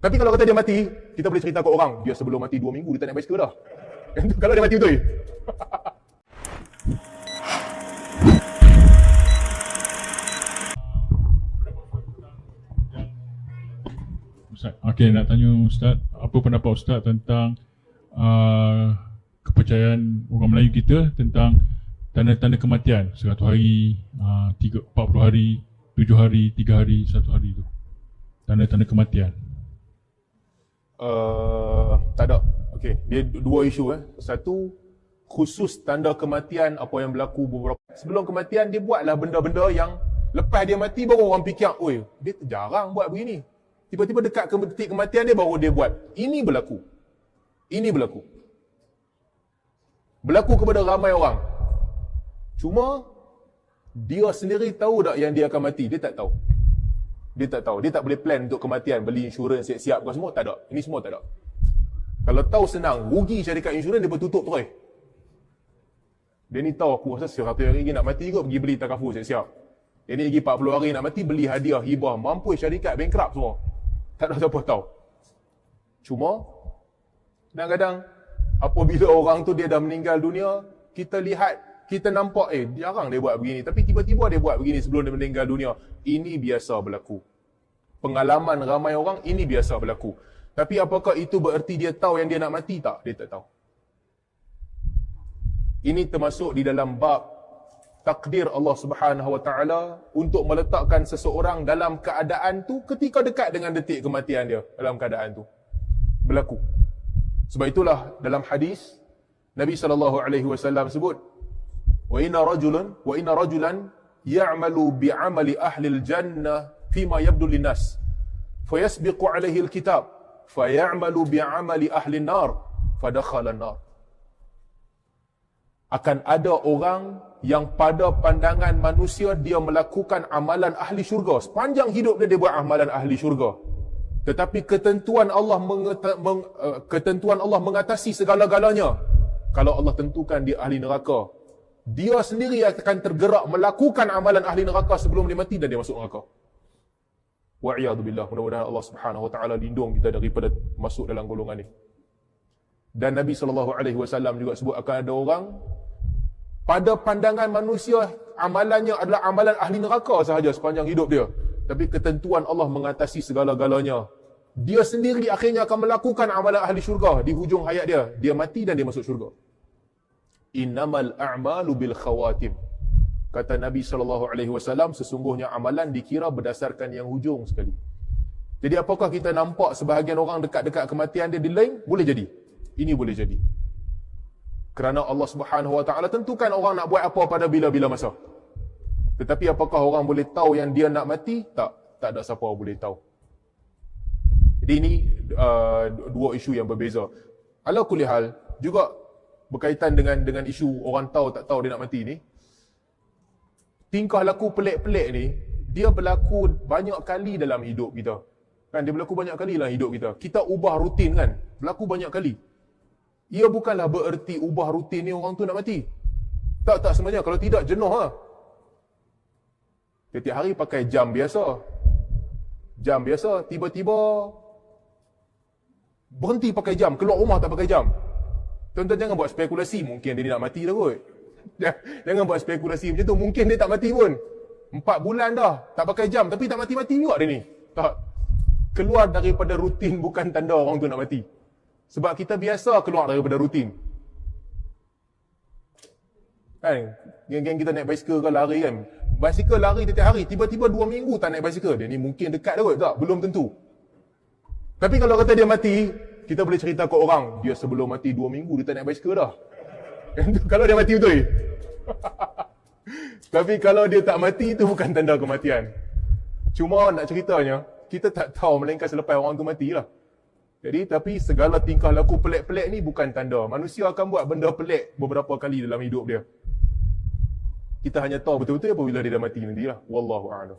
Tapi kalau kata dia mati, kita boleh cerita ke orang, dia sebelum mati 2 minggu dia tak naik basikal dah. Kalau dia mati betul. Ustaz, okey, nak tanya Ustaz, apa pendapat Ustaz tentang kepercayaan orang Melayu kita tentang tanda-tanda kematian 100 hari, 40 hari, 7 hari, 3 hari, 1 hari tu. Tanda-tanda kematian. Tak ada. Okey, dia dua isu Satu, khusus tanda kematian apa yang berlaku beberapa sebelum kematian, dia buatlah benda-benda yang lepas dia mati baru orang fikir, oi, dia jarang buat begini. Tiba-tiba dekat ke detik kematian dia baru dia buat. Ini berlaku. Ini berlaku. Berlaku kepada ramai orang. Cuma dia sendiri tahu tak yang dia akan mati? Dia tak tahu. Dia tak tahu. Dia tak boleh plan untuk kematian, beli insurans siap-siap kau semua, tak ada. Ini semua tak ada. Kalau tahu senang, rugi syarikat insurans, dia bertutup terus. Dia ni tahu aku rasa 100 hari lagi nak mati kot, pergi beli takaful siap-siap. Dia ni lagi 40 hari nak mati, beli hadiah, hibah, mampus syarikat bankrupt semua. Tak ada siapa tahu. Cuma kadang-kadang apabila orang tu dia dah meninggal dunia, kita lihat, kita nampak jarang dia buat begini, tapi tiba-tiba dia buat begini sebelum dia meninggal dunia. Ini biasa berlaku. Pengalaman ramai orang, ini biasa berlaku. Tapi apakah itu bererti dia tahu yang dia nak mati? Tak, dia tak tahu. Ini termasuk di dalam bab takdir Allah Subhanahu Wa Taala untuk meletakkan seseorang dalam keadaan tu ketika dekat dengan detik kematian dia, dalam keadaan tu berlaku. Sebab itulah dalam hadis Nabi SAW sebut, wa inna rajulan ya'malu bi'amali ahli al-jannah fima yabdu linnas fayasbiqu alaihi al-kitab fayamalu bi'amali ahli an-nar fadakhala an-nar. Akan ada orang yang pada pandangan manusia dia melakukan amalan ahli syurga. Sepanjang hidup dia buat amalan ahli syurga. Tetapi ketentuan Allah mengatasi segala-galanya. Kalau Allah tentukan dia ahli neraka, dia sendiri akan tergerak melakukan amalan ahli neraka sebelum dia mati dan dia masuk neraka. Wa'iyadzubillah. Mudah-mudahan Allah Subhanahu Wa Taala lindung kita daripada masuk dalam golongan ni. Dan Nabi SAW juga sebut akan ada orang pada pandangan manusia amalannya adalah amalan ahli neraka sahaja sepanjang hidup dia. Tapi ketentuan Allah mengatasi segala-galanya. Dia sendiri akhirnya akan melakukan amalan ahli syurga di hujung hayat dia. Dia mati dan dia masuk syurga. Innamal a'malu bil khawatim. Kata Nabi SAW, sesungguhnya amalan dikira berdasarkan yang hujung sekali. Jadi apakah kita nampak sebahagian orang dekat-dekat kematian dia delay? Boleh jadi. Ini boleh jadi. Kerana Allah Subhanahu Wa Taala tentukan orang nak buat apa pada bila-bila masa. Tetapi apakah orang boleh tahu yang dia nak mati? Tak ada siapa boleh tahu. Jadi ini dua isu yang berbeza. Ala kulli hal, juga berkaitan dengan isu orang tahu tak tahu dia nak mati ni. Tingkah laku pelik-pelik ni, dia berlaku banyak kali dalam hidup kita. Kan, dia berlaku banyak kali dalam hidup kita. Kita ubah rutin kan, berlaku banyak kali. Ia bukanlah bererti ubah rutin ni orang tu nak mati. Tak sebenarnya. Kalau tidak, jenuh lah. Setiap hari pakai jam biasa. Jam biasa, tiba-tiba berhenti pakai jam, keluar rumah tak pakai jam. Tuan-tuan jangan buat spekulasi, mungkin dia nak mati dah kot. Jangan buat spekulasi macam tu, mungkin dia tak mati pun. 4 bulan dah, tak pakai jam, tapi tak mati-mati juga dia ni. Tak. Keluar daripada rutin bukan tanda orang tu nak mati. Sebab kita biasa keluar daripada rutin. Kan? Geng-geng kita naik basikal ke lari kan. Basikal lari setiap hari, tiba-tiba 2 minggu tak naik basikal. Dia ni mungkin dekat dah kot. Tak, belum tentu. Tapi kalau kata dia mati, kita boleh cerita ke orang, dia sebelum mati 2 minggu dia tak naik basikal dah. Kalau dia mati betul. Tapi kalau dia tak mati, itu bukan tanda kematian. Cuma nak ceritanya, kita tak tahu melainkan selepas orang tu matilah. Jadi, tapi segala tingkah laku pelik-pelik ni bukan tanda. Manusia akan buat benda pelik beberapa kali dalam hidup dia. Kita hanya tahu betul-betul apabila dia dah mati nantilah. Wallahu a'lam.